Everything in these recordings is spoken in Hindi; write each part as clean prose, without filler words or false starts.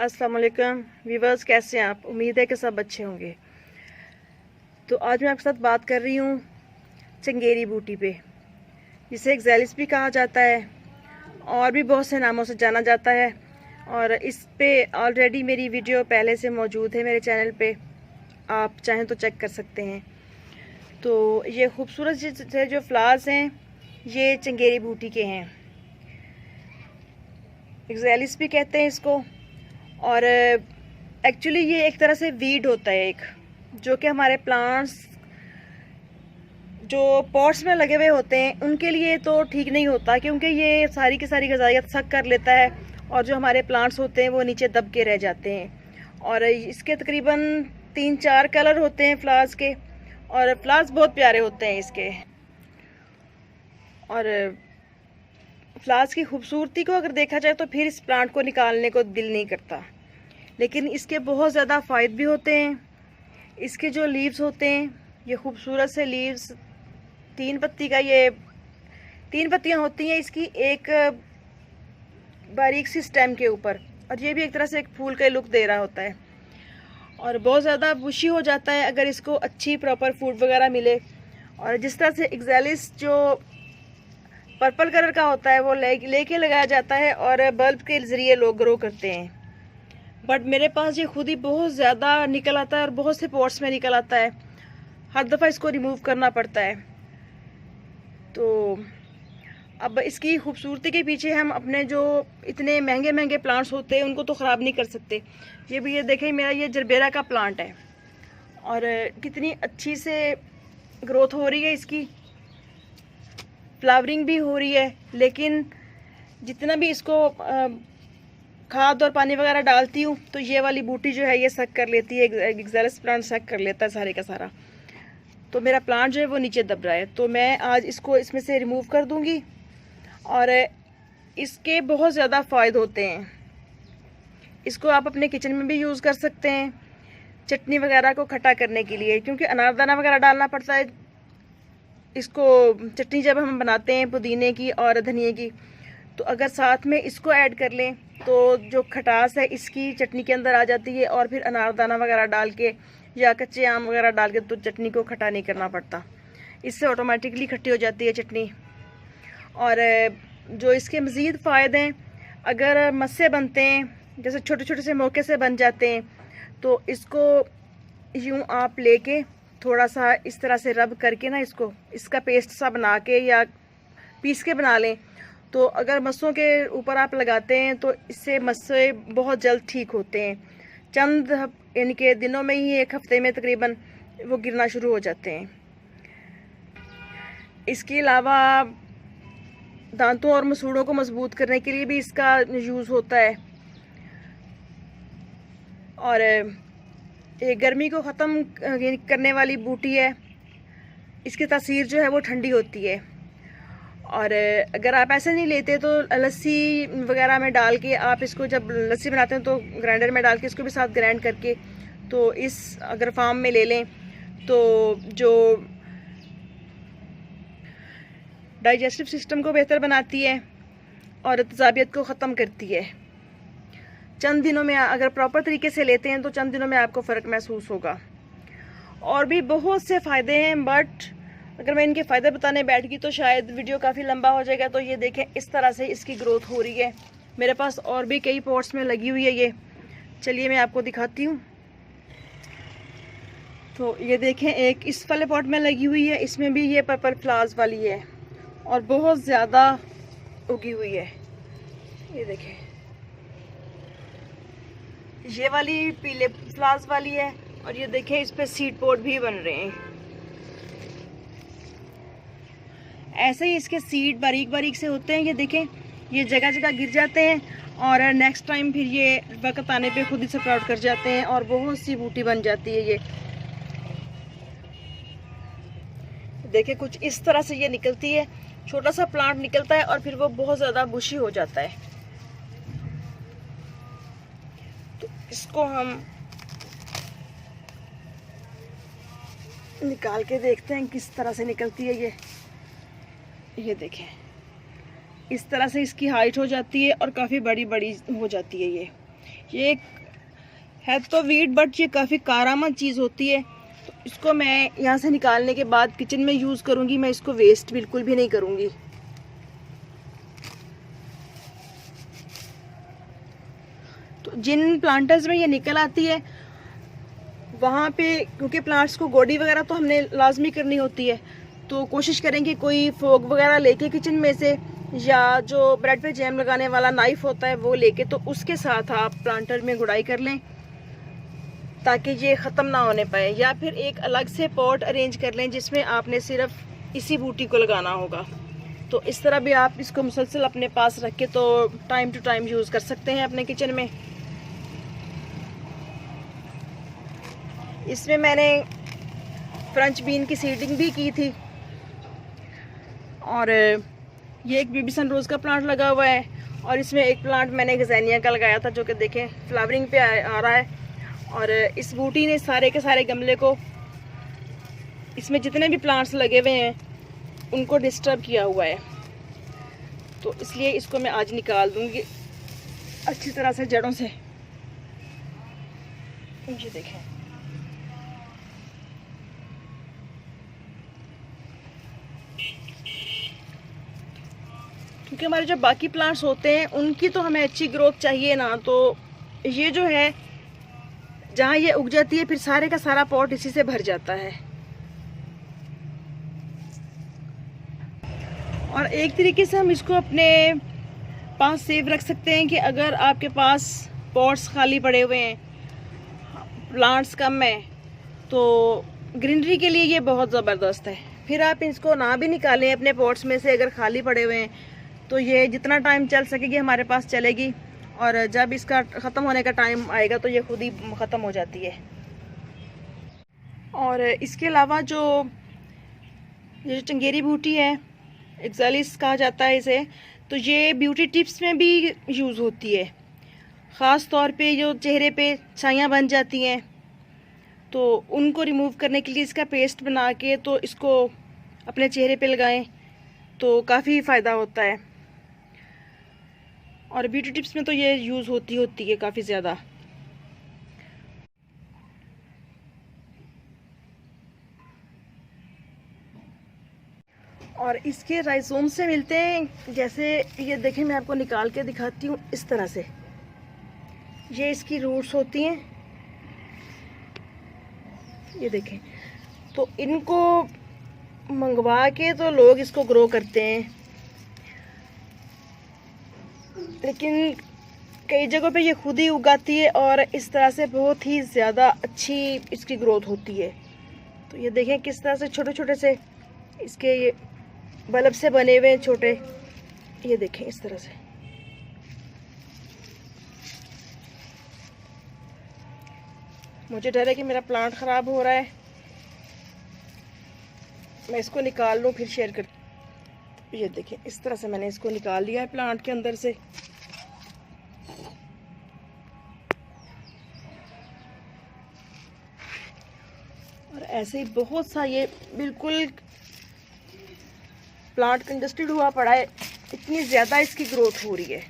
अस्सलाम वालेकुम व्यूवर्स, कैसे हैं आप? उम्मीद है कि सब अच्छे होंगे। तो आज मैं आपके साथ बात कर रही हूँ चंगेरी बूटी पे, जिसे एक्जेलिस भी कहा जाता है और भी बहुत से नामों से जाना जाता है। और इस पे ऑलरेडी मेरी वीडियो पहले से मौजूद है मेरे चैनल पे, आप चाहें तो चेक कर सकते हैं। तो ये खूबसूरत से जो फ्लावर्स हैं ये चंगेरी बूटी के हैं, एक्जेलिस भी कहते हैं इसको। और एक्चुअली ये एक तरह से वीड होता है एक, जो कि हमारे प्लांट्स जो पॉट्स में लगे हुए होते हैं उनके लिए तो ठीक नहीं होता, क्योंकि ये सारी की सारी ग़िज़ाइयत सक कर लेता है और जो हमारे प्लांट्स होते हैं वो नीचे दब के रह जाते हैं। और इसके तकरीबन 3-4 कलर होते हैं फ्लावर्स के, और फ्लावर्स बहुत प्यारे होते हैं इसके। और फ्लावर्स की खूबसूरती को अगर देखा जाए तो फिर इस प्लांट को निकालने को दिल नहीं करता। लेकिन इसके बहुत ज़्यादा फ़ायदे भी होते हैं। इसके जो लीव्स होते हैं ये खूबसूरत से लीव्स, 3 पत्ती का ये 3 पत्तियाँ होती हैं इसकी एक बारीक सी स्टेम के ऊपर, और ये भी एक तरह से एक फूल का लुक दे रहा होता है। और बहुत ज़्यादा बुशी हो जाता है अगर इसको अच्छी प्रॉपर फूड वगैरह मिले। और जिस तरह से एक्जेलिस जो पर्पल कलर का होता है वो लेके लगाया जाता है और बल्ब के ज़रिए लोग ग्रो करते हैं, बट मेरे पास ये खुद ही बहुत ज़्यादा निकल आता है और बहुत से पॉट्स में निकल आता है। हर दफ़ा इसको रिमूव करना पड़ता है। तो अब इसकी खूबसूरती के पीछे हम अपने जो इतने महंगे महंगे प्लांट्स होते हैं उनको तो ख़राब नहीं कर सकते। ये भी, ये देखें, मेरा ये जरबेरा का प्लांट है और कितनी अच्छी से ग्रोथ हो रही है इसकी, फ्लावरिंग भी हो रही है। लेकिन जितना भी इसको खाद और पानी वगैरह डालती हूँ तो ये वाली बूटी जो है ये सक कर लेती है, एक्जेलिस प्लांट सक कर लेता है सारे का सारा। तो मेरा प्लांट जो है वो नीचे दब रहा है, तो मैं आज इसको इसमें से रिमूव कर दूँगी। और इसके बहुत ज़्यादा फ़ायदे होते हैं। इसको आप अपने किचन में भी यूज़ कर सकते हैं चटनी वगैरह को खट्टा करने के लिए, क्योंकि अनारदाना वगैरह डालना पड़ता है इसको चटनी जब हम बनाते हैं पुदीने की और धनिए की। तो अगर साथ में इसको ऐड कर लें तो जो खटास है इसकी चटनी के अंदर आ जाती है, और फिर अनारदाना वगैरह डाल के या कच्चे आम वगैरह डाल के तो चटनी को खट्टा नहीं करना पड़ता, इससे ऑटोमेटिकली खट्टी हो जाती है चटनी। और जो इसके मज़ीद फ़ायदे हैं, अगर मस्से बनते हैं, जैसे छोटे छोटे से मौके से बन जाते हैं, तो इसको यूँ आप लेके थोड़ा सा इस तरह से रब करके ना इसका पेस्ट सा बना के या पीस के बना लें, तो अगर मस्सों के ऊपर आप लगाते हैं तो इससे मस्से बहुत जल्द ठीक होते हैं। चंद इनके दिनों में ही, 1 हफ्ते में तकरीबन वो गिरना शुरू हो जाते हैं। इसके अलावा दांतों और मसूड़ों को मजबूत करने के लिए भी इसका यूज़ होता है। और ये गर्मी को ख़त्म करने वाली बूटी है, इसकी तासीर जो है वो ठंडी होती है। और अगर आप ऐसे नहीं लेते तो लस्सी वगैरह में डाल के आप इसको, जब लस्सी बनाते हैं तो ग्राइंडर में डाल के इसको भी साथ ग्राइंड करके तो इस अगर फार्म में ले लें तो जो डाइजेस्टिव सिस्टम को बेहतर बनाती है और तेज़ाबियत को ख़त्म करती है। चंद दिनों में अगर प्रॉपर तरीके से लेते हैं तो चंद दिनों में आपको फ़र्क महसूस होगा। और भी बहुत से फ़ायदे हैं, बट अगर मैं इनके फ़ायदे बताने बैठ गई तो शायद वीडियो काफ़ी लंबा हो जाएगा। तो ये देखें, इस तरह से इसकी ग्रोथ हो रही है। मेरे पास और भी कई पॉट्स में लगी हुई है ये, चलिए मैं आपको दिखाती हूँ। तो ये देखें, एक इस वाले पॉट में लगी हुई है, इसमें भी ये पर्पल फ्लावर्स वाली है और बहुत ज़्यादा उगी हुई है। ये देखें, ये वाली पीले फ्लावर्स वाली है, और ये देखें इस पे सीड पॉट भी बन रहे हैं। ऐसे ही इसके सीड बारीक बारीक से होते हैं। ये देखें, ये जगह जगह गिर जाते हैं और नेक्स्ट टाइम फिर ये वक्त आने पे खुद ही स्प्राउट कर जाते हैं और बहुत सी बूटी बन जाती है। ये देखें, कुछ इस तरह से ये निकलती है, छोटा सा प्लांट निकलता है और फिर वो बहुत ज़्यादा बुशी हो जाता है। तो इसको हम निकाल के देखते हैं किस तरह से निकलती है ये देखें, इस तरह से इसकी हाइट हो जाती है और काफ़ी बड़ी बड़ी हो जाती है। ये है तो वीट, बट ये काफ़ी कारआमद चीज़ होती है। तो इसको मैं यहाँ से निकालने के बाद किचन में यूज़ करूँगी, मैं इसको वेस्ट बिल्कुल भी नहीं करूँगी। तो जिन प्लांटर्स में ये निकल आती है वहाँ पे, क्योंकि प्लांट्स को गोडी वगैरह तो हमने लाजमी करनी होती है, तो कोशिश करेंगे कोई फोक वगैरह लेके किचन में से, या जो ब्रेड पे जैम लगाने वाला नाइफ होता है वो लेके, तो उसके साथ आप प्लांटर में गुड़ाई कर लें ताकि ये ख़त्म ना होने पाए। या फिर एक अलग से पॉट अरेंज कर लें जिसमें आपने सिर्फ इसी बूटी को लगाना होगा। तो इस तरह भी आप इसको मुसलसल अपने पास रख के तो टाइम टू टाइम यूज़ कर सकते हैं अपने किचन में। इसमें मैंने फ्रेंच बीन की सीडिंग भी की थी, और ये एक बेबी सनरोज़ का प्लांट लगा हुआ है, और इसमें एक प्लांट मैंने गज़ेनिया का लगाया था जो कि देखें फ्लावरिंग पे आ रहा है। और इस बूटी ने सारे के सारे गमले को, इसमें जितने भी प्लांट्स लगे हुए हैं उनको डिस्टर्ब किया हुआ है, तो इसलिए इसको मैं आज निकाल दूंगी अच्छी तरह से जड़ों से। ये देखें, क्योंकि हमारे जो बाकी प्लांट्स होते हैं उनकी तो हमें अच्छी ग्रोथ चाहिए ना, तो ये जो है जहाँ ये उग जाती है फिर सारे का सारा पॉट इसी से भर जाता है। और एक तरीके से हम इसको अपने पास सेव रख सकते हैं कि अगर आपके पास पॉट्स खाली पड़े हुए हैं, प्लांट्स कम है, तो ग्रीनरी के लिए ये बहुत ज़बरदस्त है। फिर आप इसको ना भी निकालें अपने पॉट्स में से, अगर खाली पड़े हुए हैं तो ये जितना टाइम चल सकेगी हमारे पास चलेगी, और जब इसका ख़त्म होने का टाइम आएगा तो ये खुद ही ख़त्म हो जाती है। और इसके अलावा ये जो चंगेरी बूटी है, एक्सालिस कहा जाता है इसे, तो ये ब्यूटी टिप्स में भी यूज़ होती है। ख़ास तौर पे जो चेहरे पे छाइयाँ बन जाती हैं तो उनको रिमूव करने के लिए इसका पेस्ट बना के तो इसको अपने चेहरे पे लगाएं तो काफ़ी फ़ायदा होता है। और ब्यूटी टिप्स में तो ये यूज़ होती है काफ़ी ज़्यादा। और इसके राइजोम से मिलते हैं, जैसे ये देखें मैं आपको निकाल के दिखाती हूँ इस तरह से, ये इसकी रूट्स होती हैं, ये देखें। तो इनको मंगवा के तो लोग इसको ग्रो करते हैं, लेकिन कई जगहों पे ये खुद ही उगाती है और इस तरह से बहुत ही ज़्यादा अच्छी इसकी ग्रोथ होती है। तो ये देखें किस तरह से छोटे छोटे से इसके ये बल्ब से बने हुए हैं छोटे, ये देखें इस तरह से। मुझे डर है कि मेरा प्लांट ख़राब हो रहा है, मैं इसको निकाल लूँ फिर शेयर कर। ये देखें इस तरह से मैंने इसको निकाल लिया है प्लांट के अंदर से। और ऐसे ही बहुत सा ये बिल्कुल प्लांट कंजस्टेड हुआ पड़ा है, इतनी ज़्यादा इसकी ग्रोथ हो रही है।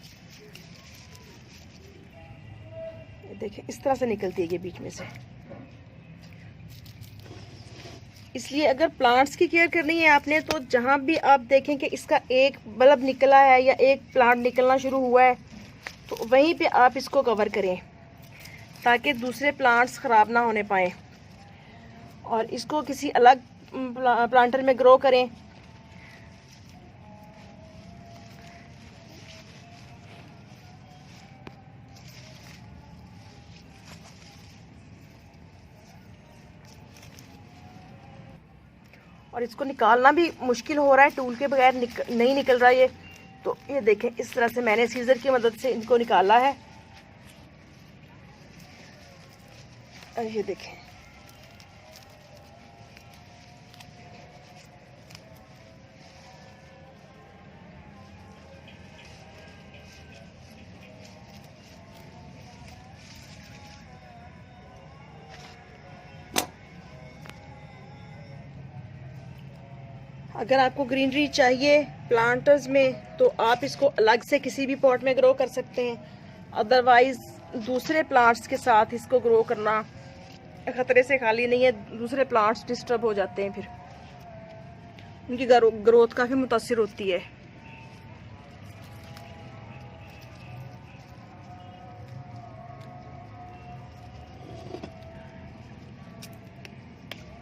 देखें इस तरह से निकलती है ये बीच में से। इसलिए अगर प्लांट्स की केयर करनी है आपने, तो जहाँ भी आप देखें कि इसका एक बल्ब निकला है या एक प्लांट निकलना शुरू हुआ है, तो वहीं पे आप इसको कवर करें ताकि दूसरे प्लांट्स ख़राब ना होने पाएँ, और इसको किसी अलग प्लांटर में ग्रो करें। और इसको निकालना भी मुश्किल हो रहा है, टूल के बगैर नहीं निकल रहा ये। तो ये देखें इस तरह से मैंने सीजर की मदद से इनको निकाला है। और ये देखें अगर आपको ग्रीनरी चाहिए प्लांटर्स में तो आप इसको अलग से किसी भी पॉट में ग्रो कर सकते हैं, अदरवाइज़ दूसरे प्लांट्स के साथ इसको ग्रो करना ख़तरे से खाली नहीं है। दूसरे प्लांट्स डिस्टर्ब हो जाते हैं, फिर उनकी ग्रोथ काफ़ी मुतासिर होती है।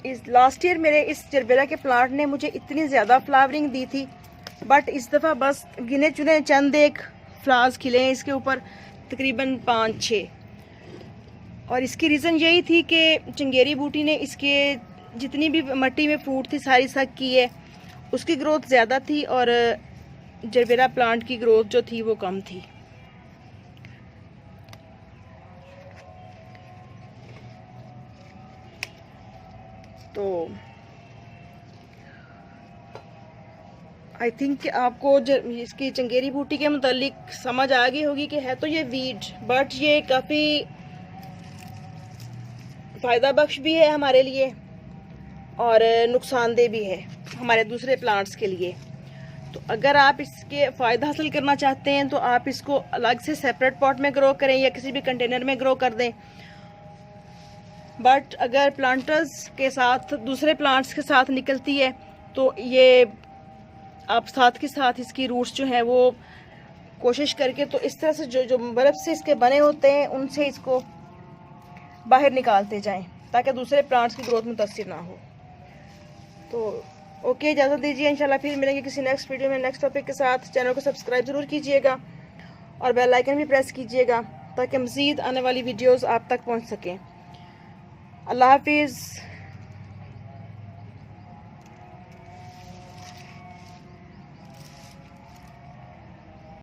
इस लास्ट ईयर मेरे इस जरबेरा के प्लांट ने मुझे इतनी ज़्यादा फ्लावरिंग दी थी, बट इस दफ़ा बस गिने चुने चंद एक फ्लावर्स खिले हैं इसके ऊपर, तकरीबन 5-6। और इसकी रीज़न यही थी कि चंगेरी बूटी ने इसके जितनी भी मिट्टी में फूट थी सारी सक की है, उसकी ग्रोथ ज़्यादा थी और जरबेरा प्लांट की ग्रोथ जो थी वो कम थी। तो आई थिंक आपको इसकी चंगेरी बूटी के मुतालिक समझ आ गई होगी कि है तो ये वीड, बट ये काफ़ी फ़ायदा बख्श भी है हमारे लिए और नुकसानदेह भी है हमारे दूसरे प्लांट्स के लिए। तो अगर आप इसके फ़ायदा हासिल करना चाहते हैं तो आप इसको अलग से सेपरेट पॉट में ग्रो करें या किसी भी कंटेनर में ग्रो कर दें। बट अगर प्लांटर्स के साथ दूसरे प्लांट्स के साथ निकलती है तो ये आप साथ के साथ इसकी रूट्स जो हैं वो कोशिश करके तो इस तरह से जो बर्फ़ से इसके बने होते हैं उनसे इसको बाहर निकालते जाएं ताकि दूसरे प्लांट्स की ग्रोथ मुतासिर ना हो। तो ओके, इजाज़त दीजिए, इंशाल्लाह फिर मिलेंगे किसी नेक्स्ट वीडियो में नेक्स्ट टॉपिक के साथ। चैनल को सब्सक्राइब ज़रूर कीजिएगा और बेल आइकन भी प्रेस कीजिएगा ताकि मज़ीद आने वाली वीडियोज़ आप तक पहुँच सकें। अल्लाह हाफिज़।